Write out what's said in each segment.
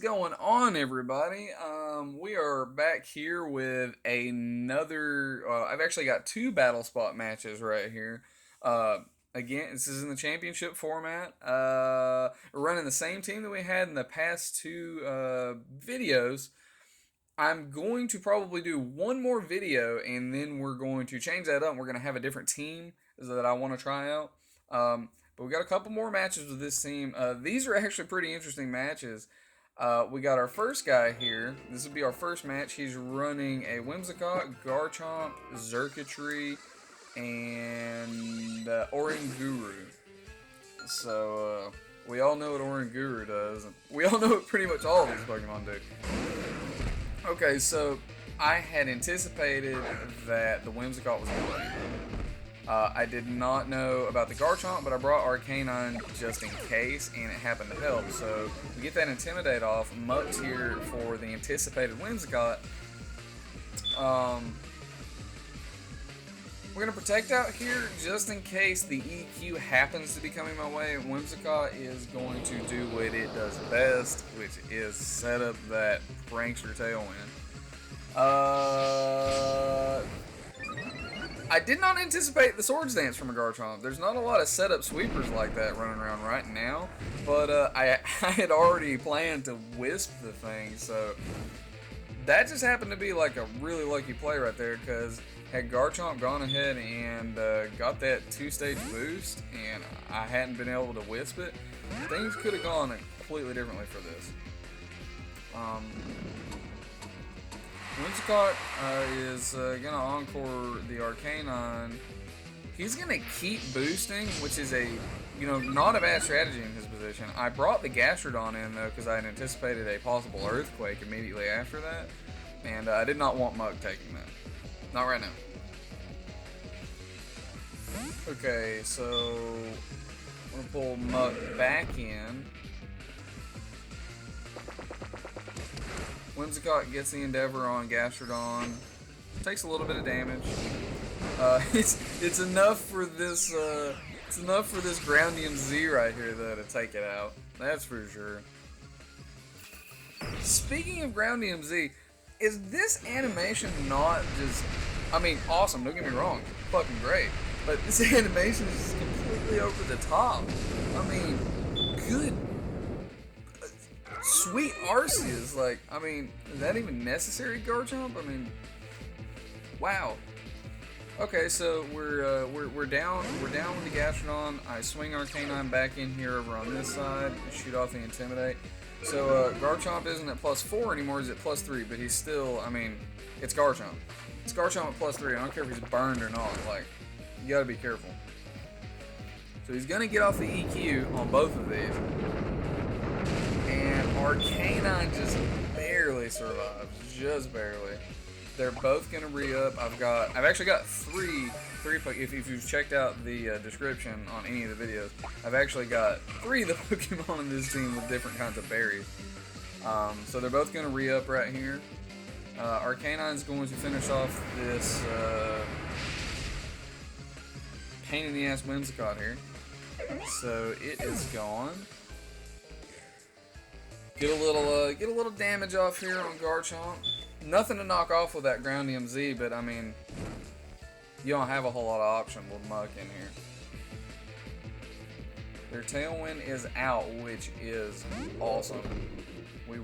going on, everybody? We are back here with another. I've actually got two battle spot matches right here. Again, this is in the championship format. We're running the same team that we had in the past two videos. I'm going to probably do one more video, and then we're going to change that up. We're going to have a different team that I want to try out. But we got a couple more matches with this team. These are actually pretty interesting matches. We got our first guy here. This will be our first match. He's running a Whimsicott, Garchomp, Xurkitree, and Oranguru. So we all know what Oranguru does. And we all know what pretty much all of these Pokemon do. Okay, so I had anticipated that the Whimsicott was going to win. I did not know about the Garchomp, but I brought Arcanine just in case, and it happened to help. So we get that Intimidate off. Muck's here for the anticipated Whimsicott. We're going to Protect out here just in case the EQ happens to be coming my way. Whimsicott is going to do what it does best, which is set up that Prankster Tailwind. I did not anticipate the Swords Dance from a Garchomp. There's not a lot of setup sweepers like that running around right now, but I had already planned to Wisp the thing, so that just happened to be like a really lucky play right there, because had Garchomp gone ahead and got that 2-stage boost and I hadn't been able to Wisp it, things could have gone completely differently for this. Whimsicott is going to Encore the Arcanine. He's going to keep boosting, which is not a bad strategy in his position. I brought the Gastrodon in, though, because I had anticipated a possible Earthquake immediately after that. And I did not want Mug taking that. Not right now. Okay, so I'm going to pull Mug back in. Whimsicott gets the Endeavor on Gastrodon. Takes a little bit of damage. It's enough for this. It's enough for this Groundium Z right here, though, to take it out. That's for sure. Speaking of Groundium Z, is this animation not just? I mean, awesome. Don't get me wrong, fucking great. But this animation is just completely over the top. I mean, good. Sweet Arceus, like, I mean, is that even necessary, Garchomp? I mean, wow. Okay, so we're down with the Gastrodon. I swing Arcanine back in here over on this side, shoot off the Intimidate. So Garchomp isn't at +4 anymore; he's at +3. But he's still, I mean, it's Garchomp. It's Garchomp at +3. I don't care if he's burned or not. Like, you gotta be careful. So he's gonna get off the EQ on both of these. And Arcanine just barely survives, just barely. They're both gonna re-up. I've actually got three. If you've checked out the description on any of the videos, I've actually got 3 of the Pokemon in this team with different kinds of berries. So they're both gonna re-up right here. Arcanine's going to finish off this pain in the ass Whimsicott here. So it is gone. Get a little damage off here on Garchomp. Nothing to knock off with that Groundium Z, but I mean, you don't have a whole lot of option with Muck in here. Their Tailwind is out, which is awesome. We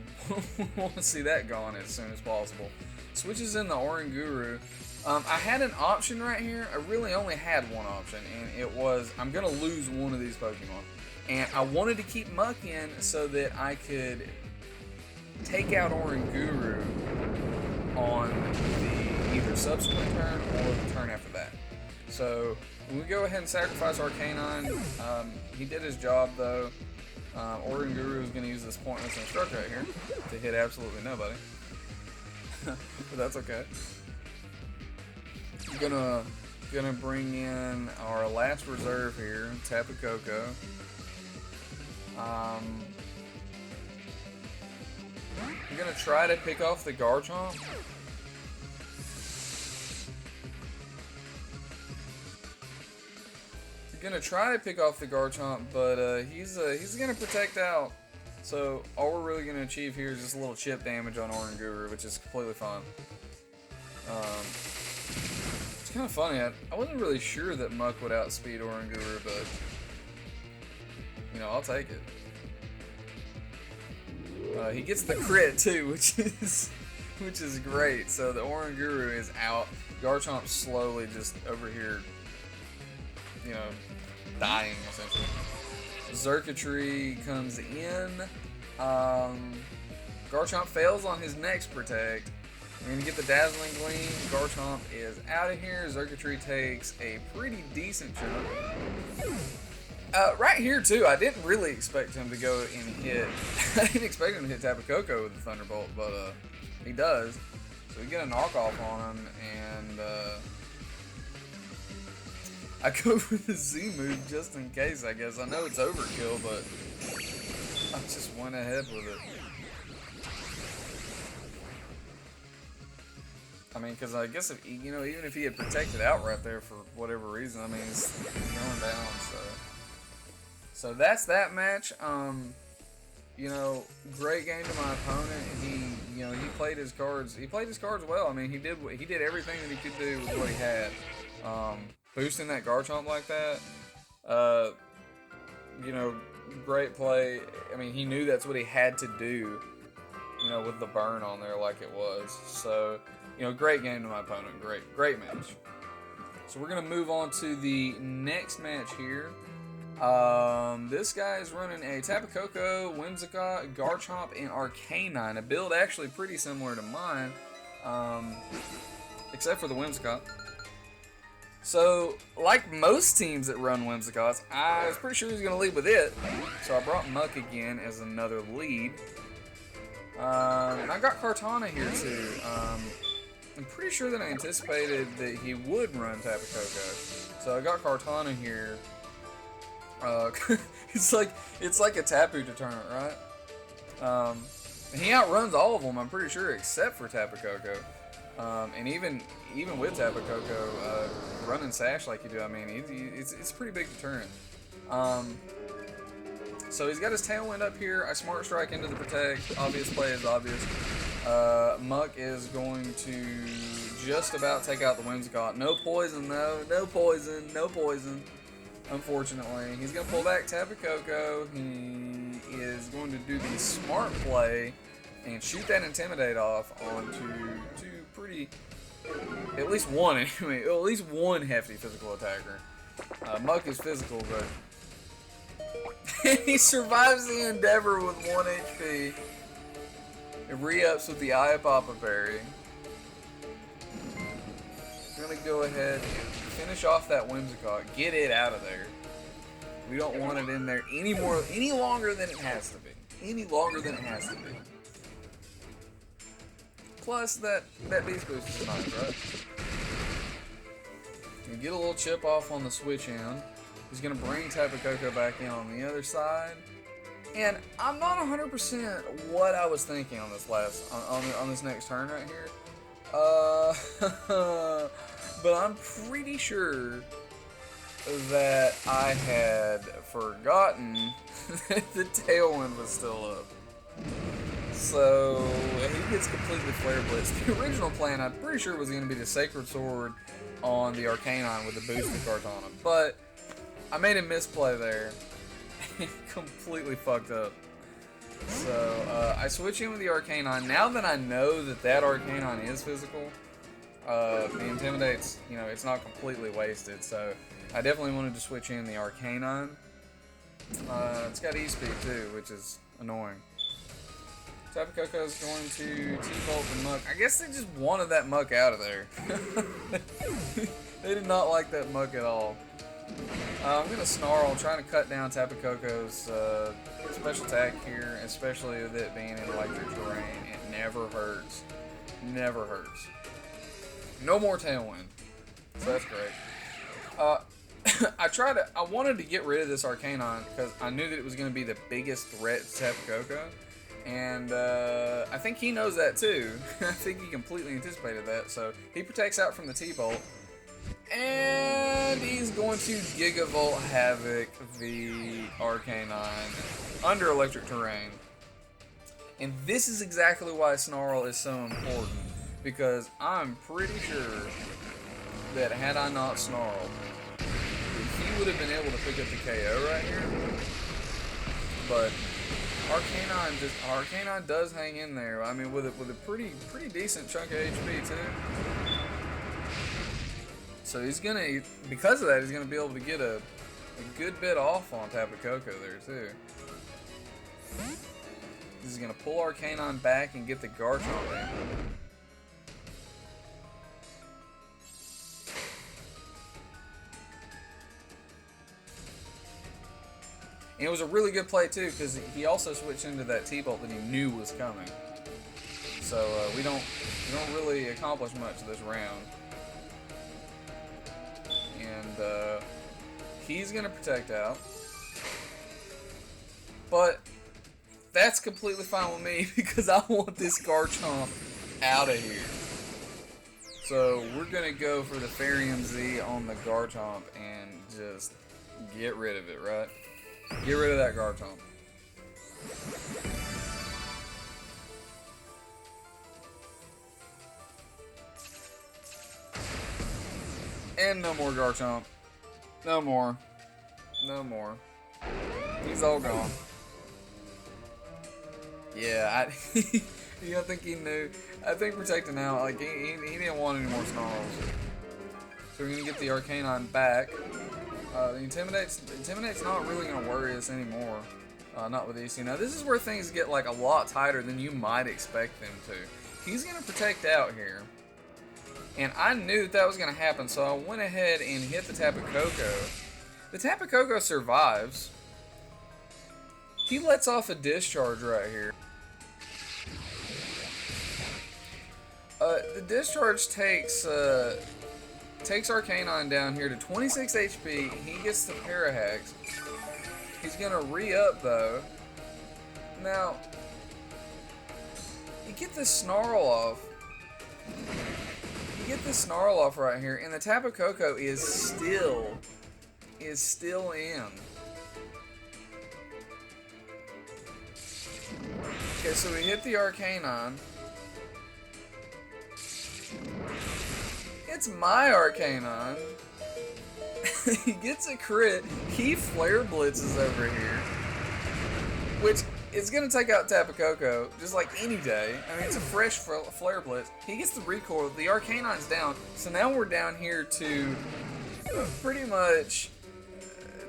want to see that gone as soon as possible. Switches in the Oranguru. I had an option right here. I really only had one option, and it was I'm gonna lose one of these Pokemon. And I wanted to keep Muck in so that I could take out Oranguru on the either subsequent turn or the turn after that. So we go ahead and sacrifice Arcanine. He did his job, though. Oranguru is going to use this pointless Instruct right here to hit absolutely nobody. But that's okay. Gonna bring in our last reserve here, Tapu Koko. I'm gonna try to pick off the Garchomp. But he's gonna Protect out So all we're really going to achieve here is just a little chip damage on Oranguru, which is completely fine. It's kind of funny. I wasn't really sure that Muck would outspeed Oranguru, but you know, I'll take it. He gets the crit too, which is great. So the Oranguru is out. Garchomp slowly just over here, you know, dying essentially. Xurkitree comes in. Garchomp fails on his next protect. We're gonna get the Dazzling Gleam. Garchomp is out of here. Xurkitree takes a pretty decent chunk. Right here too, I didn't really expect him to go and hit. I didn't expect him to hit Tapu Koko with the Thunderbolt, but he does. So we get a knockoff on him, and I go for the Z move just in case. I guess I know it's overkill, but I just went ahead with it. I mean, because I guess if you know, even if he had protected out right there for whatever reason, I mean, he's going down. So that's that match. You know, great game to my opponent. He played his cards. He played his cards well. I mean, he did everything that he could do with what he had. Boosting that Garchomp like that. You know, great play. I mean, he knew that's what he had to do. You know, with the burn on there like it was. So, you know, great game to my opponent. Great match. So we're gonna move on to the next match here. This guy is running a Tapu Koko, Whimsicott, Garchomp, and Arcanine. A build actually pretty similar to mine, except for the Whimsicott. So, like most teams that run Whimsicotts, I was pretty sure he was going to lead with it. So I brought Muck again as another lead. And I got Kartana here too. I'm pretty sure that I anticipated that he would run Tapu Koko. So I got Kartana here. It's like a Tapu deterrent, right? And he outruns all of them, I'm pretty sure, except for Tapu Koko. And even with Tapu Koko running Sash like you do, I mean, it's a pretty big deterrent. So he's got his Tailwind up here. I Smart Strike into the Protect. Obvious play is obvious. Muck is going to just about take out the Whimsicott. No poison though. No poison. No poison. Unfortunately, he's going to pull back Tapu Koko. He is going to do the smart play and shoot that Intimidate off onto two pretty, at least one anyway, at least one hefty physical attacker. Muck is physical, but he survives the Endeavor with 1 HP. It re-ups with the Eye of Papa Berry. We're going to go ahead and finish off that Whimsicott. Get it out of there. We don't want it in there any longer than it has to be. Any longer than it has to be. Plus, that Beast Boost is nice, right? We get a little chip off on the switch in. He's going to bring Tapu Koko back in on the other side. And I'm not 100% what I was thinking on this on this next turn right here. But I'm pretty sure that I had forgotten that the Tailwind was still up. So he gets completely Flare Blitz. The original plan, I'm pretty sure, was going to be the Sacred Sword on the Arcanine with the boosted Kartana. But I made a misplay there. Completely fucked up. So I switch in with the Arcanine. Now that I know that Arcanine is physical, the Intimidate's, you know, it's not completely wasted. So I definitely wanted to switch in the Arcanine. It's got E-Speed too, which is annoying. Tapu Koko is going to T-Bolt the Muck. I guess they just wanted that Muck out of there. They did not like that Muck at all. I'm going to Snarl, trying to cut down Tapu Koko's special attack here, especially with it being in electric terrain. It never hurts. Never hurts. No more Tailwind. So that's great. I wanted to get rid of this Arcanine because I knew that it was going to be the biggest threat to Tapu Koko. And I think he knows that too. I think he completely anticipated that. So he protects out from the T-Bolt. And he's going to Gigavolt Havoc the Arcanine under electric terrain. And this is exactly why Snarl is so important, because I'm pretty sure that had I not snarled, he would have been able to pick up the KO right here. But Arcanine does hang in there. I mean, with a pretty decent chunk of HP too. So he's gonna, because of that, he's gonna be able to get a good bit off on Tapu Koko there too. He's gonna pull Arcanine back and get the Garchomp in. And it was a really good play too, because he also switched into that T-Bolt that he knew was coming. So we don't really accomplish much this round. And he's gonna protect out, but that's completely fine with me because I want this Garchomp out of here. So we're gonna go for the Fairium Z on the Garchomp and just get rid of it, right? Get rid of that Garchomp. And no more Garchomp. No more. No more. He's all gone. Yeah, you don't think he knew? I think protecting out, like, he didn't want any more snarls. So we're gonna get the Arcanine back. Intimidate's not really gonna worry us anymore. Not with EC. Now this is where things get like a lot tighter than you might expect them to. He's gonna protect out here, and I knew that was gonna happen, so I went ahead and hit the Tapu Koko. The Tapu Koko survives. He lets off a discharge right here. The discharge takes Arcanine down here to 26 HP. He gets the Parahax. He's gonna re-up though. Now, you get this Snarl off. You get this Snarl off right here, and the Tapu Koko is still in. Okay, so we hit the Arcanine. It's my Arcanine. He gets a crit. He Flare Blitzes over here, which is going to take out Tapu Koko just like any day. I mean, it's a fresh Flare Blitz. He gets the recoil. The Arcanine's down. So now we're down here to pretty much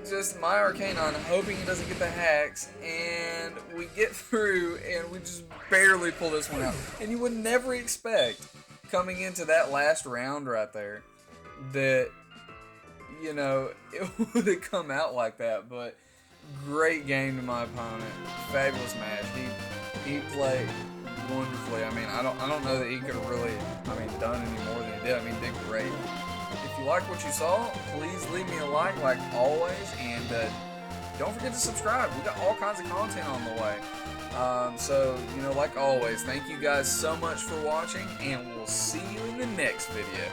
just my Arcanine hoping he doesn't get the hacks. And we get through and we just barely pull this one out. And you would never expect, coming into that last round right there, that, you know, it would have come out like that. But great game to my opponent. Fabulous match. He played wonderfully. I mean, I don't know that he could have really, done any more than he did. He did great. If you liked what you saw, please leave me a like always, and don't forget to subscribe. We got all kinds of content on the way. So, you know, like always, thank you guys so much for watching, and we'll see you in the next video.